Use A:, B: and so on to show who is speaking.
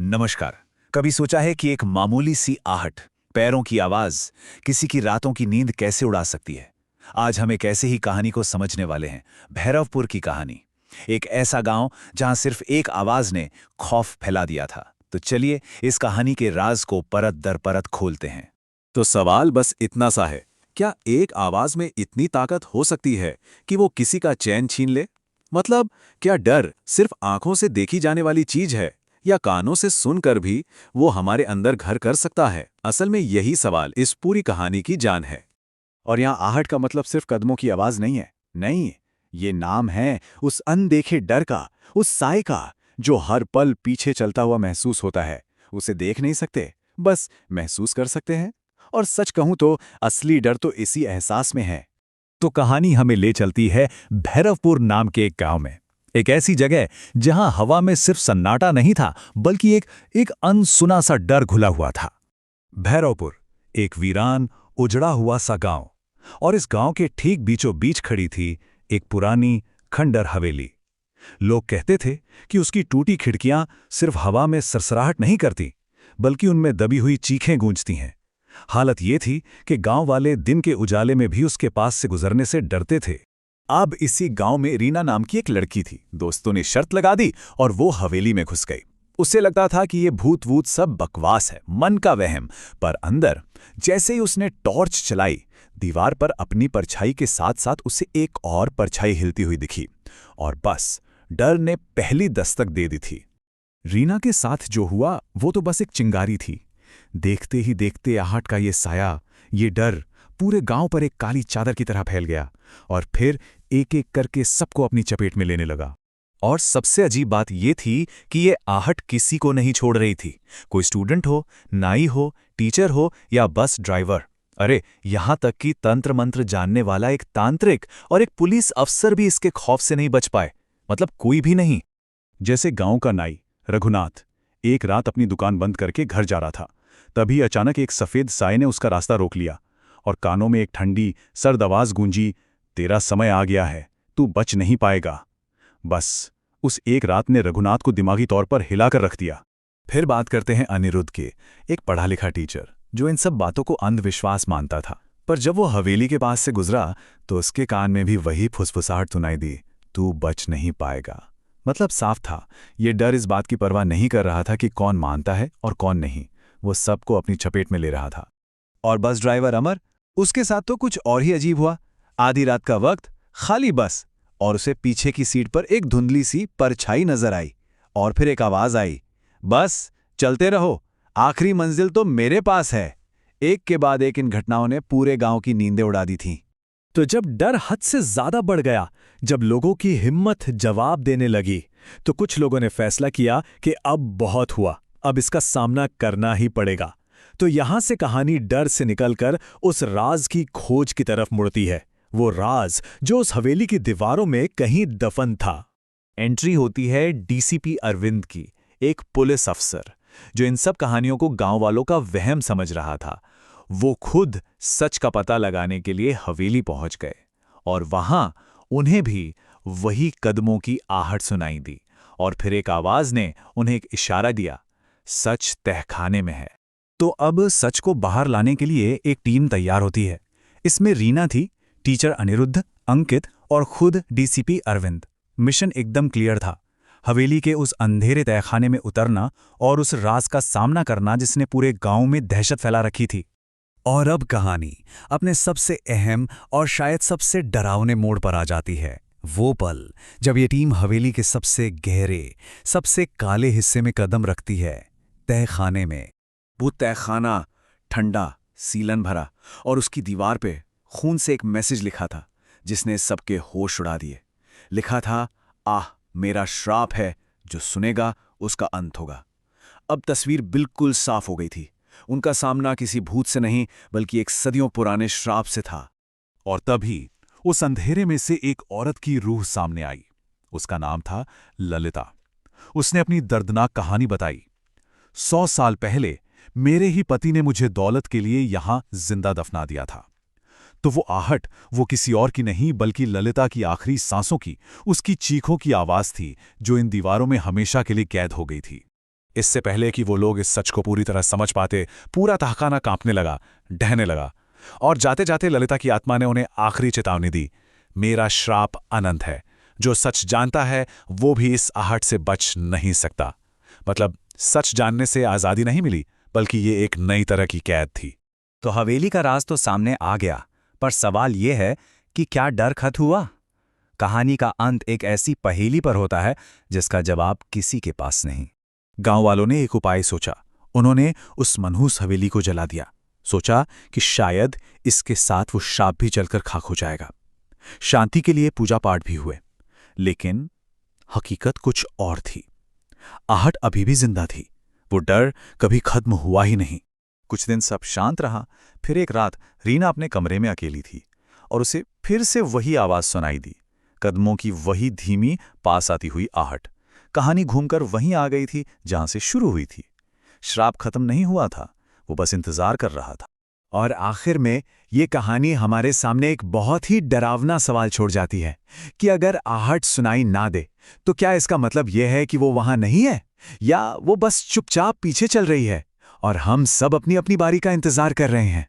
A: नमस्कार। कभी सोचा है कि एक मामूली सी आहट, पैरों की आवाज किसी की रातों की नींद कैसे उड़ा सकती है? आज हम एक ऐसे ही कहानी को समझने वाले हैं, भैरवपुर की कहानी। एक ऐसा गांव जहां सिर्फ एक आवाज ने खौफ फैला दिया था। तो चलिए इस कहानी के राज को परत दर परत खोलते हैं।
B: तो सवाल बस इतना सा है, क्या एक आवाज में इतनी ताकत हो सकती है कि वो किसी का चैन छीन ले? मतलब, क्या डर सिर्फ आंखों से देखी जाने वाली चीज है, या कानों से सुनकर भी वो हमारे अंदर घर कर सकता है? असल में यही सवाल इस पूरी कहानी की जान है।
C: और यहाँ आहट का मतलब सिर्फ कदमों की आवाज नहीं है। नहीं, ये नाम है उस अनदेखे डर का, उस साए का जो हर पल पीछे चलता हुआ महसूस होता है। उसे देख नहीं सकते, बस महसूस कर सकते हैं। और सच कहूं तो असली डर तो इसी एहसास में है।
A: तो कहानी हमें ले चलती है भैरवपुर नाम के एक गांव में। एक ऐसी जगह जहां हवा में सिर्फ सन्नाटा नहीं था, बल्कि एक अनसुना सा डर घुला हुआ था। भैरवपुर, एक वीरान उजड़ा हुआ सा गांव। और इस गांव के ठीक बीचों बीच खड़ी थी एक पुरानी खंडर हवेली। लोग कहते थे कि उसकी टूटी खिड़कियां सिर्फ हवा में सरसराहट नहीं करती, बल्कि उनमें दबी हुई चीखें गूंजती हैं। हालत ये थी कि गांव वाले दिन के उजाले में भी उसके पास से गुजरने से डरते थे। अब इसी गांव में रीना नाम की एक लड़की थी। दोस्तों ने शर्त लगा दी और वो हवेली में घुस गई। उसे लगता था कि ये भूत वूत सब बकवास है, मन का वहम। पर अंदर जैसे ही उसने टॉर्च चलाई, दीवार पर अपनी परछाई के साथ साथ उसे एक और परछाई हिलती हुई दिखी। और बस डर ने पहली दस्तक दे दी थी। रीना के साथ जो हुआ वो तो बस एक चिंगारी थी। देखते ही देखते आहट का ये साया, ये डर पूरे गांव पर एक काली चादर की तरह फैल गया और फिर एक एक करके सबको अपनी चपेट में लेने लगा। और सबसे अजीब बात ये थी कि ये आहट किसी को नहीं छोड़ रही थी। कोई स्टूडेंट हो, नाई हो, टीचर हो या बस ड्राइवर, अरे यहां तक कि तंत्र मंत्र जानने वाला एक तांत्रिक और एक पुलिस अफसर भी इसके खौफ से नहीं बच पाए। मतलब कोई भी नहीं।
C: जैसे गांव का नाई रघुनाथ एक रात अपनी दुकान बंद करके घर जा रहा था। तभी अचानक एक सफेद साए ने उसका रास्ता रोक लिया और कानों में एक ठंडी सर्द आवाज गूंजी, तेरा समय आ गया है, तू बच नहीं पाएगा। बस उस एक रात ने रघुनाथ को दिमागी तौर पर हिलाकर रख दिया। फिर बात करते हैं अनिरुद्ध के, एक पढ़ा लिखा टीचर जो इन सब बातों को अंधविश्वास मानता था। पर जब वो हवेली के पास से गुजरा तो उसके कान में भी वही फुसफुसाहट सुनाई दी, तू बच नहीं पाएगा। मतलब साफ था, ये डर इस बात की परवाह नहीं कर रहा था कि कौन मानता है और कौन नहीं। वो सबको अपनी चपेट में ले रहा था। और बस ड्राइवर अमर, उसके साथ तो कुछ और ही अजीब हुआ। आधी रात का वक्त, खाली बस, और उसे पीछे की सीट पर एक धुंधली सी परछाई नजर आई। और फिर एक आवाज आई, बस चलते रहो, आखिरी मंजिल तो मेरे पास है। एक के बाद एक इन घटनाओं ने पूरे गांव की नींदें उड़ा दी थीं।
D: तो जब डर हद से ज्यादा बढ़ गया, जब लोगों की हिम्मत जवाब देने लगी, तो कुछ लोगों ने फैसला किया कि अब बहुत हुआ, अब इसका सामना करना ही पड़ेगा। तो यहां से कहानी डर से निकलकर उस राज की खोज की तरफ मुड़ती है। वो राज जो उस हवेली की दीवारों में कहीं दफन था।
A: एंट्री होती है डीसीपी अरविंद की, एक पुलिस अफसर जो इन सब कहानियों को गांव वालों का वहम समझ रहा था। वो खुद सच का पता लगाने के लिए हवेली पहुंच गए और वहां उन्हें भी वही कदमों की आहट सुनाई दी। और फिर एक आवाज ने उन्हें एक इशारा दिया, सच तहखाने में है। तो अब सच को बाहर लाने के लिए एक टीम तैयार होती है। इसमें रीना थी, टीचर अनिरुद्ध, अंकित और खुद डीसीपी अरविंद। मिशन एकदम क्लियर था, हवेली के उस अंधेरे तहखाने में उतरना और उस राज का सामना करना जिसने पूरे गांव में दहशत फैला रखी थी। और अब कहानी अपने सबसे अहम और शायद सबसे डरावने मोड़ पर आ जाती है। वो पल जब ये टीम हवेली के सबसे गहरे, सबसे काले हिस्से में कदम रखती है, तहखाने में। वो तहखाना ठंडा, सीलन भरा, और उसकी दीवार पे खून से एक मैसेज लिखा था जिसने सबके होश उड़ा दिए। लिखा था, आह मेरा श्राप है, जो सुनेगा उसका अंत होगा। अब तस्वीर बिल्कुल साफ हो गई थी। उनका सामना किसी भूत से नहीं, बल्कि एक सदियों पुराने श्राप से था। और तभी उस अंधेरे में से एक औरत की रूह सामने आई। उसका नाम था ललिता। उसने अपनी दर्दनाक कहानी बताई। 100 साल पहले मेरे ही पति ने मुझे दौलत के लिए यहां जिंदा दफना दिया था। तो वो आहट वो किसी और की नहीं, बल्कि ललिता की आखिरी सांसों की, उसकी चीखों की आवाज थी जो इन दीवारों में हमेशा के लिए कैद हो गई थी।
C: इससे पहले कि वो लोग इस सच को पूरी तरह समझ पाते, पूरा तहखाना कांपने लगा, ढहने लगा। और जाते जाते ललिता की आत्मा ने उन्हें आखिरी चेतावनी दी, मेरा श्राप अनंत है। जो सच जानता है वो भी इस आहट से बच नहीं सकता। मतलब सच जानने से आज़ादी नहीं मिली, बल्कि ये एक नई तरह की कैद थी।
A: तो हवेली का राज तो सामने आ गया, पर सवाल यह है कि क्या डर खत्म हुआ? कहानी का अंत एक ऐसी पहेली पर होता है जिसका जवाब किसी के पास नहीं।
C: गांव वालों ने एक उपाय सोचा। उन्होंने उस मनहूस हवेली को जला दिया। सोचा कि शायद इसके साथ वो श्राप भी जलकर खाक हो जाएगा। शांति के लिए पूजा पाठ भी हुए, लेकिन हकीकत कुछ और थी। आहट अभी भी जिंदा थी। वो डर कभी खत्म हुआ ही नहीं। कुछ दिन सब शांत रहा। फिर एक रात रीना अपने कमरे में अकेली थी और उसे फिर से वही आवाज सुनाई दी, कदमों की वही धीमी पास आती हुई आहट। कहानी घूमकर वहीं आ गई थी जहां से शुरू हुई थी। श्राप खत्म नहीं हुआ था, वो बस इंतजार कर रहा था।
D: और आखिर में ये कहानी हमारे सामने एक बहुत ही डरावना सवाल छोड़ जाती है कि अगर आहट सुनाई ना दे तो क्या इसका मतलब यह है कि वो वहां नहीं है, या वो बस चुपचाप पीछे चल रही है और हम सब अपनी अपनी बारी का इंतजार कर रहे हैं।